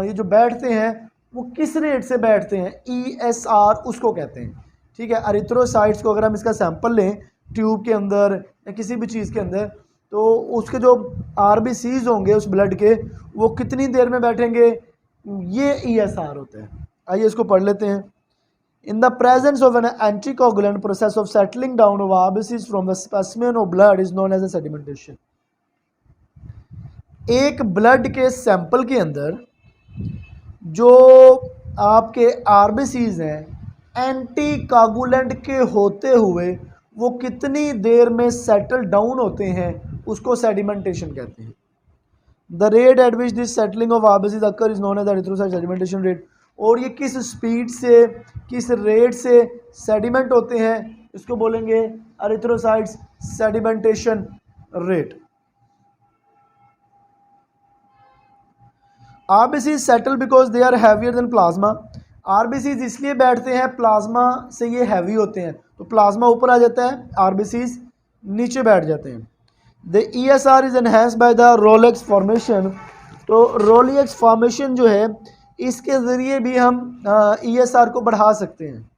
ये जो बैठते हैं वो किस रेट से बैठते हैं? ESR उसको कहते हैं। ठीक है, एरिथ्रोसाइट्स को अगर हम इसका सैंपल लें ट्यूब के अंदर या किसी भी चीज़ के अंदर, तो उसके जो RBCs होंगे उस ब्लड के, वो कितनी देर में बैठेंगे? ये ESR होते हैं। आइए इसको पढ़ लेते हैं। In the presence of an anticoagulant, process of settling down of RBCs from the specimen of blood is known as a sedimentation. एक ब्लड के सैंपल के अंदर जो आपके आरबीसीज हैं एंटी कागुलेंट के होते हुए वो कितनी देर में सेटल डाउन होते हैं उसको सेडिमेंटेशन कहते हैं. The rate at which this settling of RBCs occur is known as the erythrocyte sedimentation rate. और ये किस स्पीड से किस रेट से सेडिमेंट होते हैं इसको बोलेंगे erythrocytes sedimentation rate. RBC settle because they are heavier than plasma. RBCs इसलिए बैठते हैं प्लाज्मा से ये हैवी होते हैं तो प्लाज्मा ऊपर आ जाता है आरबीसीज नीचे बैठ जाते हैं. The ESR is enhanced by the Rolex formation. तो रोलेक्स फॉर्मेशन जो है इसके ज़रिए भी हम ईएसआर को बढ़ा सकते हैं.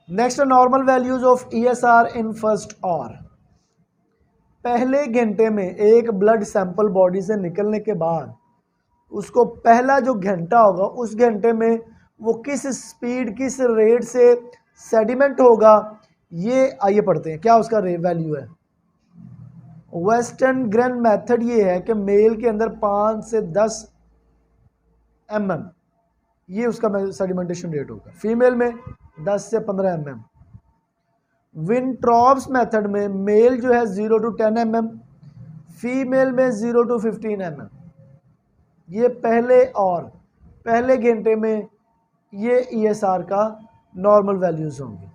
Next normal values of ESR in first hour. पहले घंटे में एक ब्लड सैंपल बॉडी से निकलने के बाद उसको पहला जो घंटा होगा उस घंटे में वो किस स्पीड किस रेट से सेडिमेंट होगा ये आइए पढ़ते हैं. क्या उसका वैल्यू है. वेस्टर्न ग्रैंड मेथड ये है कि मेल के अंदर 5 से 10 mm ये उसका सेडिमेंटेशन रेट होगा. फीमेल में 10 से 15 mm. विंट्रॉप्स मेथड में मेल जो है 0 to 10 mm, फीमेल में 0 to 15 mm. ये पहले घंटे में ये ईएसआर का नॉर्मल वैल्यूज होंगे.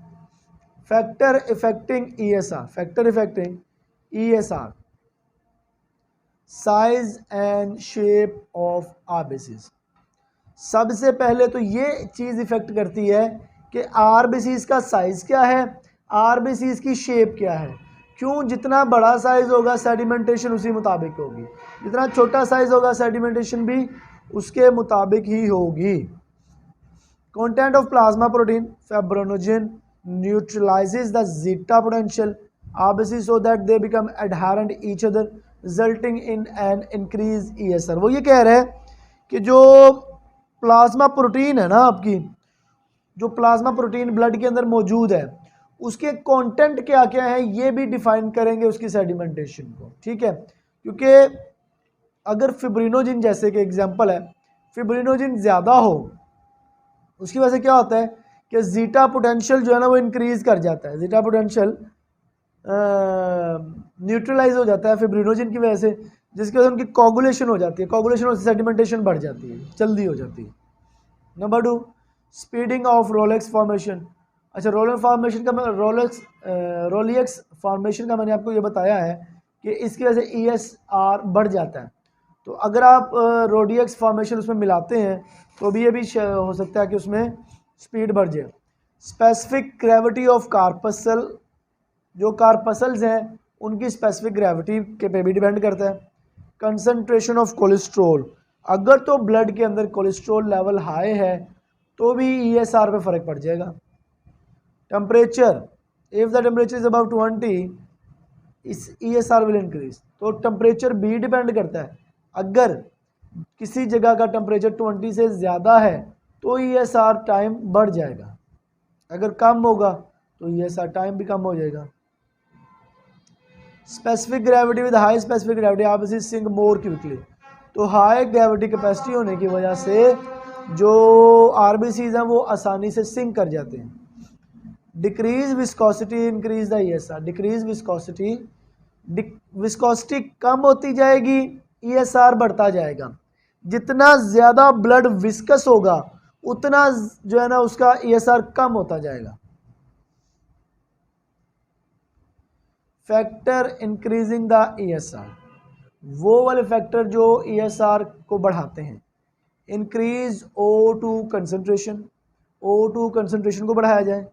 Factor affecting ESR size and shape of RBCs. सबसे पहले तो ये चीज़ इफेक्ट करती है कि आरबीसीज का साइज क्या है, आरबीसीज की शेप क्या है. क्यों, जितना बड़ा साइज होगा सेडिमेंटेशन उसी मुताबिक होगी, जितना छोटा साइज होगा सेडिमेंटेशन भी उसके मुताबिक ही होगी. Content of plasma protein fibrinogen neutralises the zeta potential RBC so that they become adherent each other resulting in an increase ESR. वो ये कह रहे हैं कि जो प्लाज्मा प्रोटीन है ना, आपकी जो प्लाज्मा प्रोटीन ब्लड के अंदर मौजूद है उसके कंटेंट क्या क्या है ये भी डिफाइन करेंगे उसकी सेडिमेंटेशन को. ठीक है, क्योंकि अगर फिब्रिनोजिन जैसे कि एग्जांपल है, फिब्रिनोजिन ज़्यादा हो उसकी वजह से क्या होता है कि जीटा पोटेंशियल जो है ना वो इंक्रीज कर जाता है. जीटा पोटेंशियल न्यूट्रलाइज हो जाता है फिब्रिनोजिन की वजह से, जिसकी वजह से उनकी कोगुलेशन हो जाती है. कोगुलेशन से सेडिमेंटेशन बढ़ जाती है, जल्दी हो जाती है. Number 2 speeding of Rolex formation. अच्छा, रोलेक्स फॉर्मेशन का मैंने आपको ये बताया है कि इसकी वजह से ईएसआर बढ़ जाता है. तो अगर आप रोडियक्स फॉर्मेशन उसमें मिलाते हैं तो भी ये भी हो सकता है कि उसमें स्पीड बढ़ जाए. स्पेसिफिक ग्रेविटी ऑफ कार्पसल, जो कार्पसल्स हैं उनकी स्पेसिफिक ग्रेविटी के पे भी डिपेंड करता है. कंसंट्रेशन ऑफ कोलेस्ट्रोल, अगर तो ब्लड के अंदर कोलेस्ट्रोल लेवल हाई है तो भी ईएसआर पे फ़र्क पड़ जाएगा. Temperature, if the temperature is about 20 इस ईएसआर विल इंक्रीज. तो टेम्परेचर भी डिपेंड करता है. अगर किसी जगह का टेम्परेचर 20 से ज़्यादा है तो ईएसआर टाइम बढ़ जाएगा, अगर कम होगा तो ईएसआर टाइम भी कम हो जाएगा. Specific gravity with high specific gravity आप इसे सिंक मोर क्विकली. तो हाई ग्रेविटी कैपेसिटी होने की वजह से जो आरबीसीज हैं वो आसानी से सिंक कर जाते हैं. Decrease viscosity increase the ESR. Decrease viscosity, viscosity कम होती जाएगी, ईएसआर बढ़ता जाएगा. जितना ज़्यादा ब्लड विस्कस होगा उतना जो है ना उसका ईएसआर कम होता जाएगा. फैक्टर इंक्रीजिंग द ईएसआर, वो वाले फैक्टर जो ईएसआर को बढ़ाते हैं. Increase O2 concentration, O2 concentration को बढ़ाया जाए.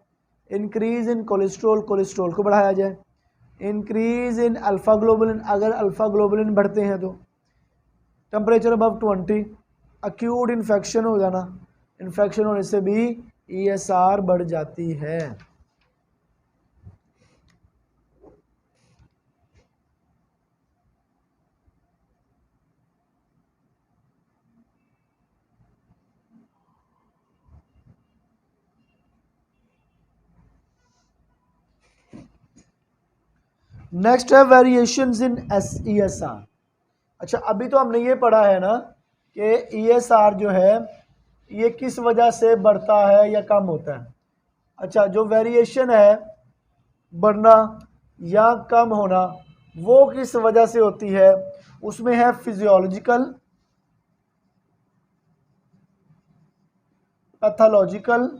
इंक्रीज इन कोलेस्ट्रोल, कोलेस्ट्रोल को बढ़ाया जाए. इंक्रीज इन अल्फ़ा ग्लोबुलिन, अगर अल्फ़ा ग्लोबुलिन बढ़ते हैं तो. टेम्परेचर अबव 20, अक्यूट इन्फेक्शन हो जाना, इन्फेक्शन होने से भी ईएसआर बढ़ जाती है. नेक्स्ट है वेरिएशंस इन ESR। अच्छा, अभी तो हमने ये पढ़ा है ना कि ESR जो है ये किस वजह से बढ़ता है या कम होता है। अच्छा, जो वेरिएशन है बढ़ना या कम होना वो किस वजह से होती है, उसमें है फिजियोलॉजिकल, पैथोलॉजिकल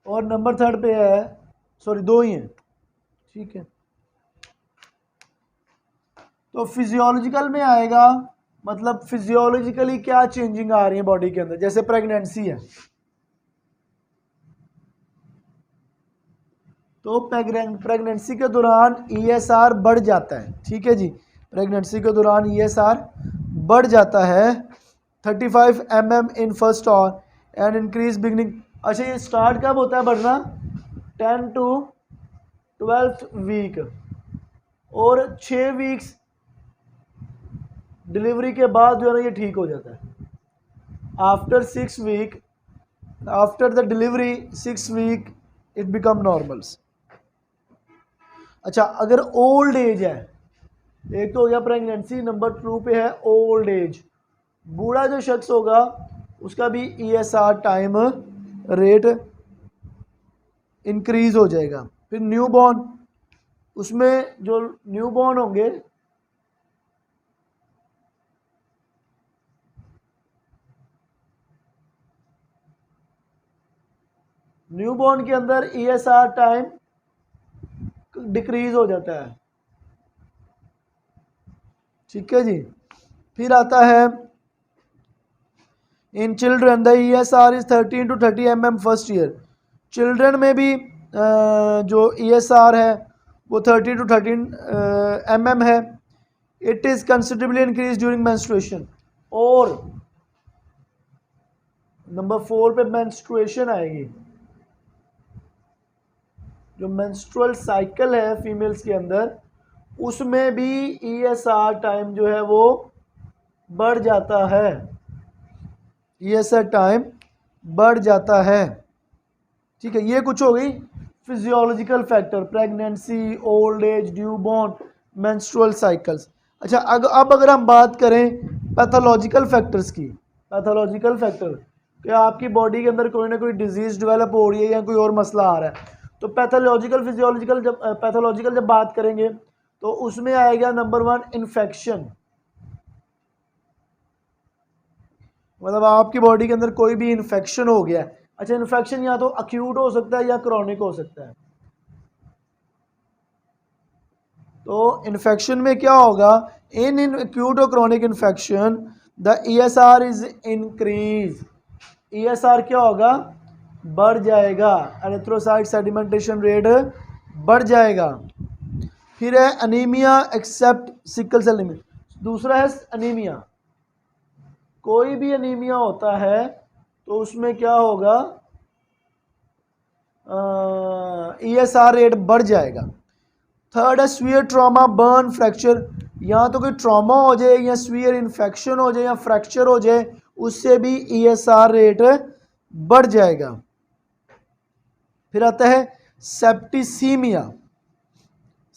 और नंबर थर्ड पे है, सॉरी दो ही हैं, ठीक है। तो फिजियोलॉजिकल में आएगा, मतलब फिजियोलॉजिकली क्या चेंजिंग आ रही है बॉडी के अंदर, जैसे प्रेगनेंसी है तो प्रेगनेंसी के दौरान ESR बढ़ जाता है, ठीक है जी। प्रेगनेंसी के दौरान ESR बढ़ जाता है 35 mm इन फर्स्ट और एंड इंक्रीज बिगनिंग। अच्छा, ये स्टार्ट कब होता है बढ़ना, 10 to 12th वीक, और 6 वीक्स डिलीवरी के बाद जो है ना ये ठीक हो जाता है। After 6 week, after the delivery 6 week it become normals. अच्छा, अगर ओल्ड एज है, एक तो हो गया प्रेगनेंसी, नंबर 2 पे है ओल्ड एज, बूढ़ा जो शख्स होगा उसका भी ESR टाइम रेट इंक्रीज हो जाएगा। फिर न्यू बॉर्न, उसमें जो न्यू बॉर्न होंगे न्यू बॉर्न के अंदर ESR टाइम डिक्रीज हो जाता है, ठीक है जी। फिर आता है in children the ESR is 13 to 30 mm first year. Children में भी जो ESR है वो 30 to 13 mm है। It is considerably increase during menstruation. और नंबर 4 पे मेंस्ट्रुएशन आएगी, जो मेंस्ट्रुअल साइकिल है फीमेल्स के अंदर उसमें भी ESR टाइम जो है वो बढ़ जाता है, ESR टाइम बढ़ जाता है, ठीक है। ये कुछ हो गई physiological factor, pregnancy, old age, newborn, menstrual cycles. अच्छा, अब अगर हम बात करें पैथोलॉजिकल फैक्टर्स की, पैथोलॉजिकल फैक्टर क्या आपकी बॉडी के अंदर कोई ना कोई डिजीज डेवलप हो रही है या कोई और मसला आ रहा है, तो पैथोलॉजिकल फिजियोलॉजिकल जब पैथोलॉजिकल जब बात करेंगे तो उसमें आएगा नंबर 1 इन्फेक्शन। मतलब आपकी बॉडी के अंदर कोई भी इन्फेक्शन हो गया है। अच्छा, इन्फेक्शन या तो अक्यूट हो सकता है या क्रॉनिक हो सकता है। तो इन्फेक्शन में क्या होगा, इन अक्यूट और chronic infection the ESR is increase, ESR क्या होगा, बढ़ जाएगा, एरिथ्रोसाइट सेडिमेंटेशन रेट बढ़ जाएगा। फिर है anaemia except sickle cell anaemia. दूसरा है अनीमिया, कोई भी अनीमिया होता है तो उसमें क्या होगा, ESR रेट बढ़ जाएगा। थर्ड है स्वीयर ट्रॉमा, बर्न, फ्रैक्चर, या तो कोई ट्रॉमा हो जाए या स्वीयर इन्फेक्शन हो जाए या फ्रैक्चर हो जाए उससे भी ESR रेट बढ़ जाएगा। फिर आता है सेप्टिसीमिया।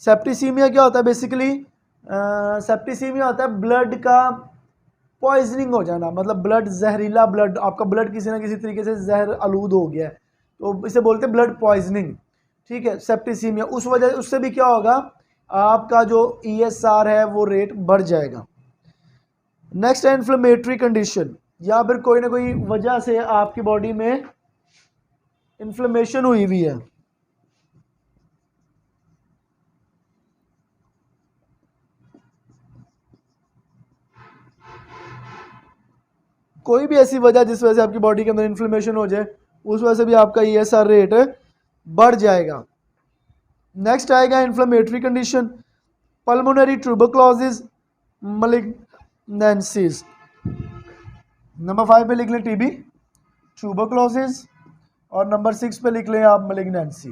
सेप्टिसीमिया क्या होता है, बेसिकली सेप्टिसीमिया होता है ब्लड का पॉइजनिंग हो जाना, मतलब ब्लड जहरीला, ब्लड आपका ब्लड किसी ना किसी तरीके से जहर आलूद हो गया है तो इसे बोलते हैं ब्लड पॉइजनिंग, ठीक है, सेप्टिसीमिया। उस वजह उससे भी क्या होगा, आपका जो ESR है वो रेट बढ़ जाएगा। नेक्स्ट है इन्फ्लेमेटरी कंडीशन, या फिर कोई ना कोई वजह से आपकी बॉडी में इन्फ्लेमेशन हुई हुई है, कोई भी ऐसी वजह जिस वजह से आपकी बॉडी के अंदर इन्फ्लेमेशन हो जाए उस वजह से भी आपका ESR रेट बढ़ जाएगा। नेक्स्ट आएगा inflammatory condition, pulmonary tuberculosis, malignancies. Number 5 पे लिख लें TB, ट्यूबरक्लोसिस, और नंबर 6 पे लिख लें आप मलिग्नेंसी।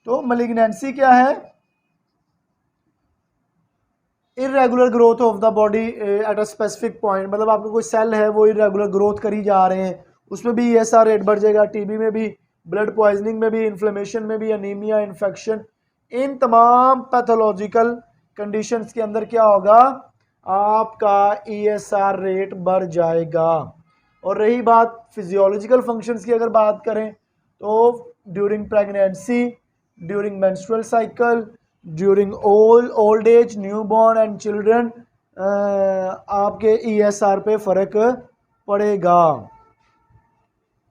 तो मलिग्नेंसी क्या है, irregular growth of the body at a specific point, मतलब आपका कोई सेल है वो इरेगुलर ग्रोथ करी जा रहे हैं, उसमें भी ESR रेट बढ़ जाएगा। TB में भी ब्लड पॉइजनिंग में भी, इन्फ्लेमेशन में भी, अनीमिया, इन्फेक्शन, इन तमाम पैथोलॉजिकल कंडीशंस के अंदर क्या होगा, आपका ESR रेट बढ़ जाएगा। और रही बात फिजियोलॉजिकल फंक्शंस की, अगर बात करें तो during pregnancy, during menstrual cycle, during old age, newborn and children, आपके ESR पे फर्क पड़ेगा।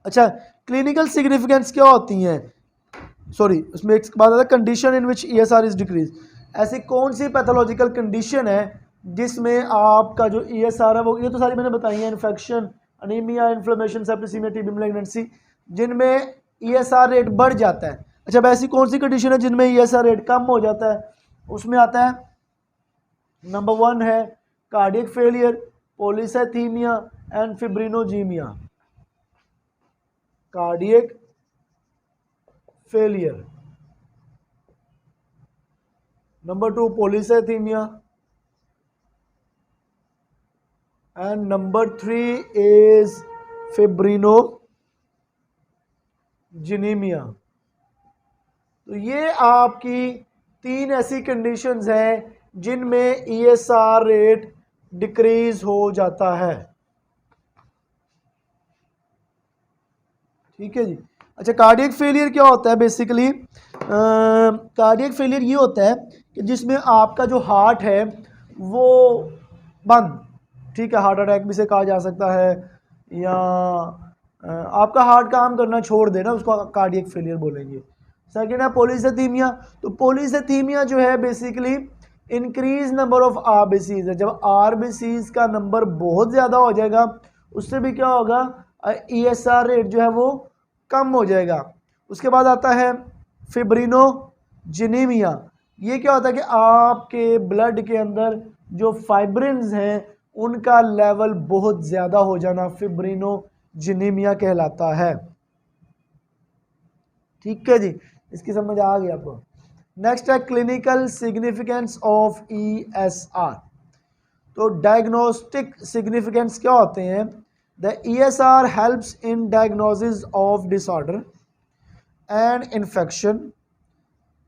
अच्छा, क्लिनिकल सिग्निफिकेंस क्या होती हैं, सॉरी उसमें एक बात आता है, condition in which ESR is decrease. ऐसी कौन सी पैथोलॉजिकल कंडीशन है जिसमें आपका जो ESR है वो, ये तो सारी मैंने बताई है, infection, anaemia, inflammation, septicaemia, TB, malignancy, जिनमें ESR रेट बढ़ जाता है। अच्छा, अब ऐसी कौन सी कंडीशन है जिनमें ESR रेट कम हो जाता है, उसमें आता है नंबर 1 है cardiac failure, polycythaemia and fibrinogenaemia. Cardiac failure, number 2 polycythaemia, and number 3 is fibrinogenemia। तो ये आपकी 3 ऐसी कंडीशंस हैं जिनमें ESR रेट डिक्रीज हो जाता है। ठीक है जी। अच्छा, कार्डियक फेलियर क्या होता है, बेसिकली कार्डियक फेलियर ये होता है कि जिसमें आपका जो हार्ट है वो बंद, ठीक है, हार्ट अटैक भी से कहा जा सकता है, या आपका हार्ट काम करना छोड़ देना, उसको कार्डियक फेलियर बोलेंगे। सेकेंड है पॉलीसाइथीमिया। तो पॉलीसाइथीमिया जो है basically increase number of RBCs है, जब आरबीसीज का नंबर बहुत ज़्यादा हो जाएगा उससे भी क्या होगा, ESR रेट जो है वो कम हो जाएगा। उसके बाद आता है फिब्रिनोजेनेमिया। ये क्या होता है कि आपके ब्लड के अंदर जो फाइब्रिन्स हैं उनका लेवल बहुत ज़्यादा हो जाना फिब्रिनोजेनेमिया कहलाता है। ठीक है जी, इसकी समझ आ गई आपको। नेक्स्ट है क्लिनिकल सिग्निफिकेंस ऑफ ESR। तो डायग्नोस्टिक सिग्निफिकेंस क्या होते हैं, the ESR helps in diagnosis of disorder and infection.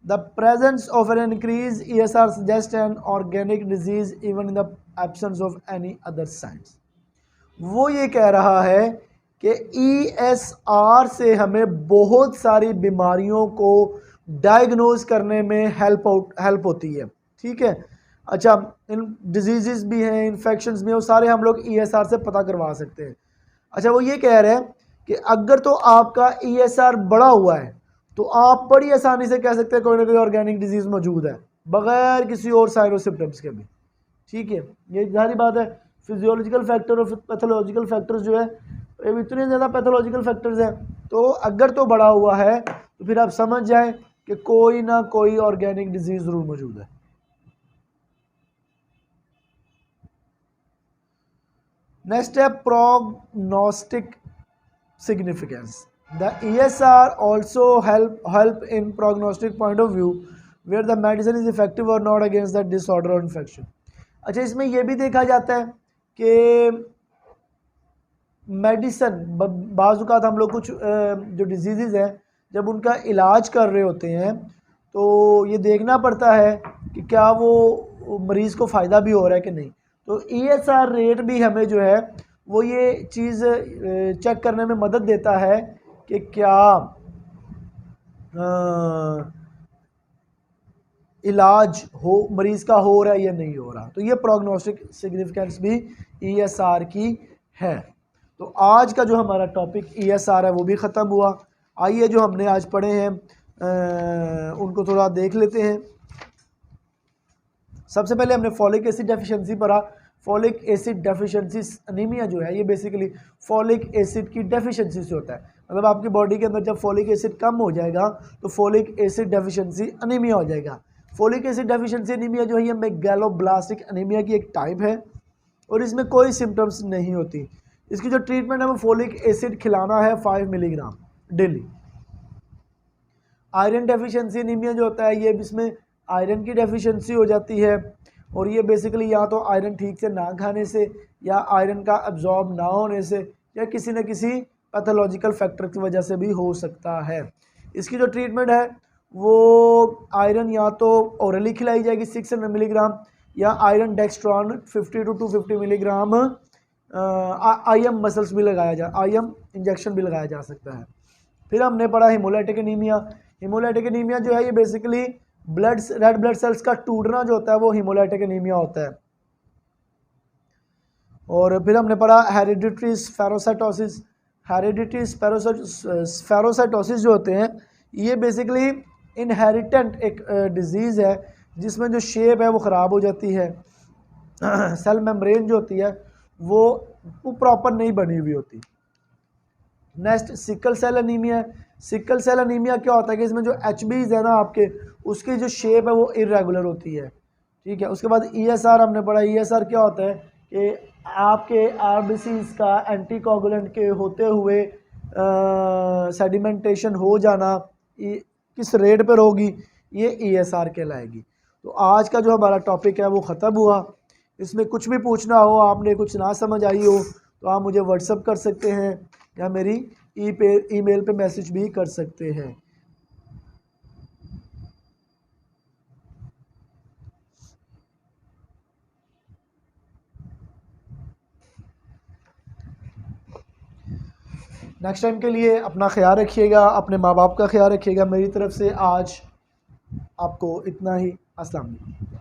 The presence of an increase ESR suggest an organic disease even in the absence of any other science. वो ये कह रहा है कि ESR से हमें बहुत सारी बीमारियों को डायग्नोज करने में हेल्प होती है। ठीक है। अच्छा, इन डिजीज़ भी हैं, इन्फेक्शंस भी हैं, वो सारे हम लोग ESR से पता करवा सकते हैं। अच्छा, वो ये कह रहे हैं कि अगर तो आपका ESR बढ़ा हुआ है तो आप बड़ी आसानी से कह सकते हैं कोई ना कोई ऑर्गेनिक डिजीज़ मौजूद है बगैर किसी और साइन और सिम्टम्स के भी। ठीक है, ये सारी बात है। फिजियोलॉजिकल फैक्टर और पैथोलॉजिकल फैक्टर्स जो है, ये इतने ज़्यादा पैथोलॉजिकल फैक्टर्स हैं, तो अगर तो बढ़ा हुआ है तो फिर आप समझ जाएं कि कोई ना कोई ऑर्गेनिक डिजीज ज़रूर मौजूद है। नेक्स्ट है prognostic significance. The ESR also help in prognostic point of view where the medicine is effective or not against that disorder or infection। अच्छा, इसमें यह भी देखा जाता है कि मेडिसन बाज़-औक़ात हम लोग कुछ जो डिजीज़ हैं जब उनका इलाज कर रहे होते हैं तो ये देखना पड़ता है कि क्या वो मरीज़ को फ़ायदा भी हो रहा है कि नहीं। तो ESR रेट भी हमें जो है वो ये चीज़ चेक करने में मदद देता है कि क्या इलाज हो मरीज़ का हो रहा है या नहीं हो रहा। तो ये प्रोग्नोस्टिक सिग्निफिकेंस भी ESR की है। तो आज का जो हमारा टॉपिक ESR है वो भी ख़त्म हुआ। आइए जो हमने आज पढ़े हैं उनको थोड़ा देख लेते हैं। सबसे पहले हमने फॉलिक एसिड डेफिशिएंसी पढ़ा। फॉलिक एसिड डेफिशिएंसी अनीमिया जो है ये बेसिकली फॉलिक एसिड की डेफिशिएंसी से होता है। मतलब आपकी बॉडी के अंदर जब फॉलिक एसिड कम हो जाएगा तो फॉलिक एसिड डेफिशिएंसी अनीमिया हो जाएगा। फॉलिक एसिड डेफिशिएंसी अनीमिया जो है ये मेगालोब्लास्टिक अनीमिया की एक टाइप है और इसमें कोई सिम्टम्स नहीं होती। इसकी जो ट्रीटमेंट है वो फॉलिक एसिड खिलाना है 5 milligram daily. Iron deficiency anaemia जो होता है ये इसमें आयरन की डेफिशिएंसी हो जाती है और ये बेसिकली या तो आयरन ठीक से ना खाने से या आयरन का अब्जॉर्ब ना होने से या किसी न किसी पैथोलॉजिकल फैक्टर की वजह से भी हो सकता है। इसकी जो ट्रीटमेंट है वो आयरन या तो ओरली खिलाई जाएगी 600 मिलीग्राम, या iron dextran 50 to 250 milligram IM muscles भी लगाया जा आईएम इंजेक्शन भी लगाया जा सकता है। फिर हमने पढ़ा हिमोलाइटिक एनीमिया। हिमोलाइटिक एनीमिया जो है ये बेसिकली रेड ब्लड सेल्स का टूटना जो होता है वो हिमोलाइटिक एनीमिया होता है। और फिर हमने पढ़ा हेरिडिटरी स्फेरोसाइटोसिस। हेरिडिटरी स्फेरोसाइटोसिस जो होते हैं ये बेसिकली इनहेरिटेंट एक डिजीज़ है जिसमें जो शेप है वो ख़राब हो जाती है, सेल मेम्ब्रेन जो होती है वो प्रॉपर नहीं बनी हुई होती। नेक्स्ट सिकल सेल एनीमिया है। सिकल सेल एनीमिया क्या होता है कि इसमें जो एचबीज है ना आपके, उसकी जो शेप है वो इरेगुलर होती है, ठीक है। उसके बाद ईएसआर हमने पढ़ा। ईएसआर क्या होता है कि आपके आरबीसीज का एंटीकोगुलेंट के होते हुए सेडिमेंटेशन हो जाना किस रेट पर होगी, ये ईएसआर कहलाएगी। तो आज का जो हमारा टॉपिक है वो ख़त्म हुआ। इसमें कुछ भी पूछना हो, आपने कुछ ना समझ आई हो तो आप मुझे व्हाट्सअप कर सकते हैं या मेरी ईमेल पे मैसेज भी कर सकते हैं। नेक्स्ट टाइम के लिए अपना ख्याल रखिएगा, अपने माँ बाप का ख्याल रखिएगा। मेरी तरफ से आज आपको इतना ही। अस्सलाम वालेकुम।